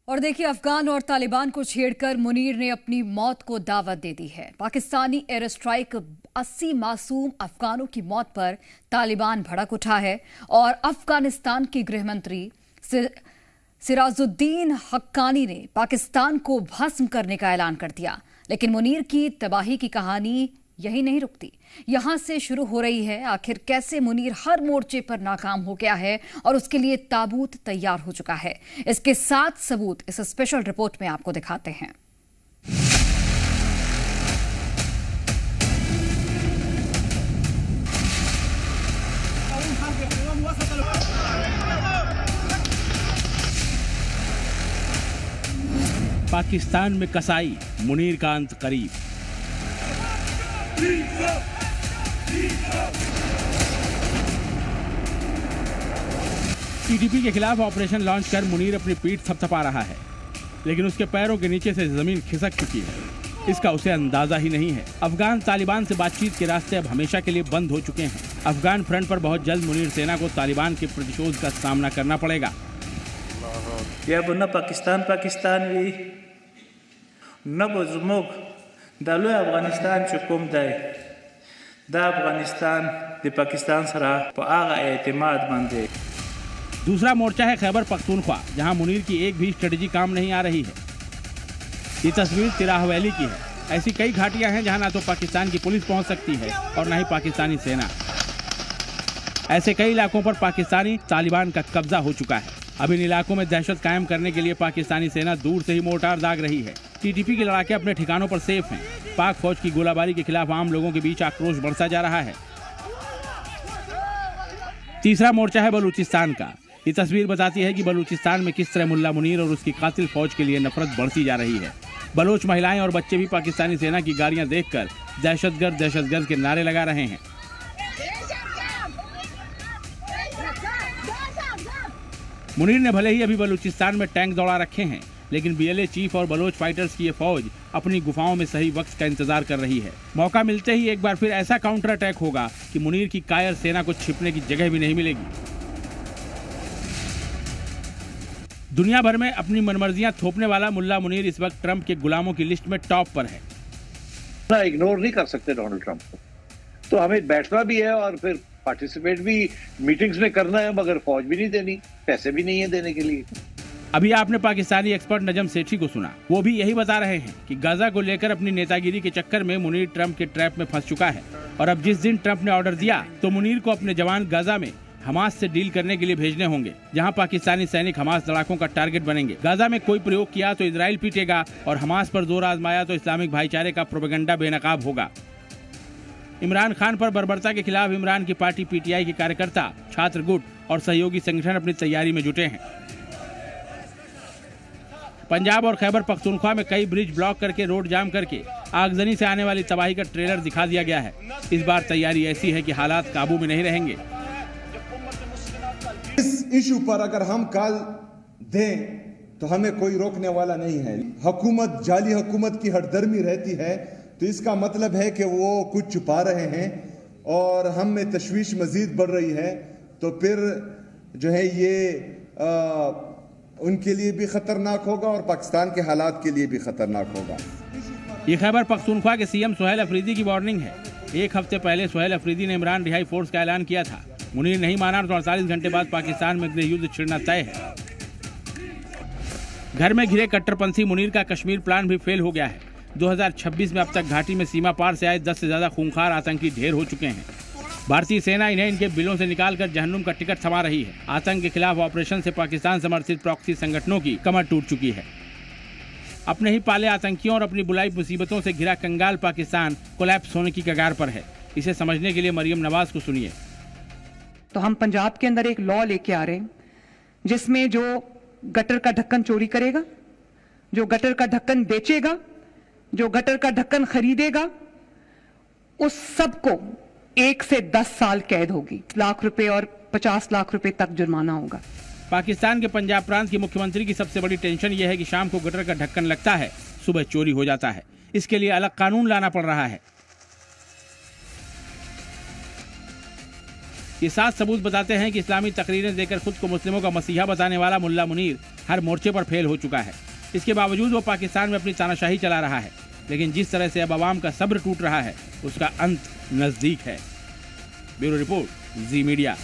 और देखिए, अफगान और तालिबान को छेड़कर मुनीर ने अपनी मौत को दावत दे दी है। पाकिस्तानी एयर स्ट्राइक 80 मासूम अफगानों की मौत पर तालिबान भड़क उठा है और अफगानिस्तान के गृह मंत्री सिराजुद्दीन हक्कानी ने पाकिस्तान को भस्म करने का ऐलान कर दिया। लेकिन मुनीर की तबाही की कहानी यही नहीं रुकती, यहां से शुरू हो रही है। आखिर कैसे मुनीर हर मोर्चे पर नाकाम हो गया है और उसके लिए ताबूत तैयार हो चुका है, इसके 7 सबूत इस स्पेशल रिपोर्ट में आपको दिखाते हैं। पाकिस्तान में कसाई, मुनीर का अंत करीब। टीटीपी के खिलाफ ऑपरेशन लॉन्च कर मुनीर अपनी पीठ थपथपा रहा है, लेकिन उसके पैरों के नीचे से जमीन खिसक चुकी है। इसका उसे अंदाजा ही नहीं है। अफगान तालिबान से बातचीत के रास्ते अब हमेशा के लिए बंद हो चुके हैं। अफगान फ्रंट पर बहुत जल्द मुनीर सेना को तालिबान के प्रतिशोध का सामना करना पड़ेगा। या बुना पाकिस्तान भी न बुजुर्ग दालो अफगानिस्तान चुकुम दाए दा अफगानिस्तान दे पाकिस्तान सरा आगा एतमाद बंदे। दूसरा मोर्चा है खैबर पख्तूनख्वा, जहां मुनीर की एक भी स्ट्रेटजी काम नहीं आ रही है। ये तस्वीर तिराह वैली की है। ऐसी कई घाटियां हैं जहां ना तो पाकिस्तान की पुलिस पहुंच सकती है और ना ही पाकिस्तानी सेना। ऐसे कई इलाकों पर पाकिस्तानी तालिबान का कब्जा हो चुका है। अब इन इलाकों में दहशत कायम करने के लिए पाकिस्तानी सेना दूर से ही मोर्टार दाग रही है। टीटीपी के लड़ाके अपने ठिकानों पर सेफ हैं। पाक फौज की गोलाबारी के खिलाफ आम लोगों के बीच आक्रोश बढ़ता जा रहा है। तीसरा मोर्चा है बलूचिस्तान का। ये तस्वीर बताती है कि बलूचिस्तान में किस तरह मुल्ला मुनीर और उसकी कातिल फौज के लिए नफरत बढ़ती जा रही है। बलोच महिलाएं और बच्चे भी पाकिस्तानी सेना की गाड़ियां देखकर दहशतगर्द के नारे लगा रहे हैं। मुनीर ने भले ही अभी बलूचिस्तान में टैंक दौड़ा रखे हैं, लेकिन बीएलए चीफ और बलोच फाइटर्स की ये फौज अपनी गुफाओं में सही वक्त का इंतजार कर रही है। मौका मिलते ही एक बार फिर ऐसा काउंटर अटैक होगा कि मुनीर की कायर सेना को छिपने की जगह भी नहीं मिलेगी। दुनिया भर में अपनी मनमर्जियां थोपने वाला मुल्ला मुनीर इस वक्त ट्रंप के गुलामों की लिस्ट में टॉप पर है। ना इग्नोर नहीं कर सकते डोनाल्ड ट्रंप को, तो हमें बैठना भी है और फिर पार्टिसिपेट भी मीटिंग्स में करना है, मगर फौज भी नहीं देनी, पैसे भी नहीं है देने के लिए। अभी आपने पाकिस्तानी एक्सपर्ट नजम सेठी को सुना। वो भी यही बता रहे हैं कि गाजा को लेकर अपनी नेतागिरी के चक्कर में मुनीर ट्रंप के ट्रैप में फंस चुका है और अब जिस दिन ट्रंप ने ऑर्डर दिया तो मुनीर को अपने जवान गाजा में हमास से डील करने के लिए भेजने होंगे, जहां पाकिस्तानी सैनिक हमास लड़ाकों का टारगेट बनेंगे। गाजा में कोई प्रयोग किया तो इजराइल पीटेगा और हमास पर जोर आजमाया तो इस्लामिक भाईचारे का प्रोपेगेंडा बेनकाब होगा। इमरान खान पर बर्बरता के खिलाफ इमरान की पार्टी पीटीआई के कार्यकर्ता, छात्र गुट और सहयोगी संगठन अपनी तैयारी में जुटे हैं। पंजाब और खैबर पख्तूनख्वा में कई ब्रिज ब्लॉक करके रोड जाम करके आगजनी से आने वाली तबाही का ट्रेलर दिखा दिया गया है। इस बार तैयारी ऐसी है कि हालात काबू में नहीं रहेंगे। इस इशू पर अगर हम कॉल दें तो हमें कोई रोकने वाला नहीं है। हुकूमत, जाली हुकूमत की हरदर्मी रहती है, तो इसका मतलब है कि वो कुछ छुपा रहे हैं और हम में तशवीश मजीद बढ़ रही है, तो फिर जो है ये उनके लिए भी खतरनाक होगा और पाकिस्तान के हालात के लिए भी खतरनाक होगा। ये खैबर पख्तूनख्वा के सीएम सुहेल अफरीदी की वार्निंग है। एक हफ्ते पहले सुहेल अफरीदी ने इमरान रिहाई फोर्स का ऐलान किया था। मुनीर नहीं माना तो 48 घंटे बाद पाकिस्तान में गृह युद्ध छिड़ना तय है। घर में घिरे कट्टरपंथी मुनीर का कश्मीर प्लान भी फेल हो गया है। 2026 में अब तक घाटी में सीमा पार से आए 10 से ज्यादा खूंखार आतंकी ढेर हो चुके हैं। भारतीय सेना इन्हें इनके बिलों से निकालकर जहन्नुम का टिकट थमा रही है। आतंक के खिलाफ ऑपरेशन से पाकिस्तान समर्थित प्रॉक्सी संगठनों की कमर टूट चुकी है। अपने ही पाले आतंकियों और अपनी बुलाई मुसीबतों से घिरा कंगाल पाकिस्तान कोलैप्स होने की कगार पर है। इसे समझने के लिए मरियम नवाज को सुनिए। तो हम पंजाब के अंदर एक लॉ लेके आ रहे हैं जिसमें जो गटर का ढक्कन चोरी करेगा, जो गटर का ढक्कन बेचेगा, जो गटर का ढक्कन खरीदेगा, उस सबको 1 से 10 साल कैद होगी, लाख रुपए और 50 लाख रुपए तक जुर्माना होगा। पाकिस्तान के पंजाब प्रांत की मुख्यमंत्री की सबसे बड़ी टेंशन यह है कि शाम को गटर का ढक्कन लगता है, सुबह चोरी हो जाता है। इसके लिए अलग कानून लाना पड़ रहा है। ये 7 सबूत बताते हैं कि इस्लामी तकरीरें देकर खुद को मुस्लिमों का मसीहा बताने वाला मुल्ला मुनीर हर मोर्चे पर फेल हो चुका है। इसके बावजूद वो पाकिस्तान में अपनी तानाशाही चला रहा है, लेकिन जिस तरह से अब अवाम का सब्र टूट रहा है उसका अंत नजदीक है। ब्यूरो रिपोर्ट, जी मीडिया।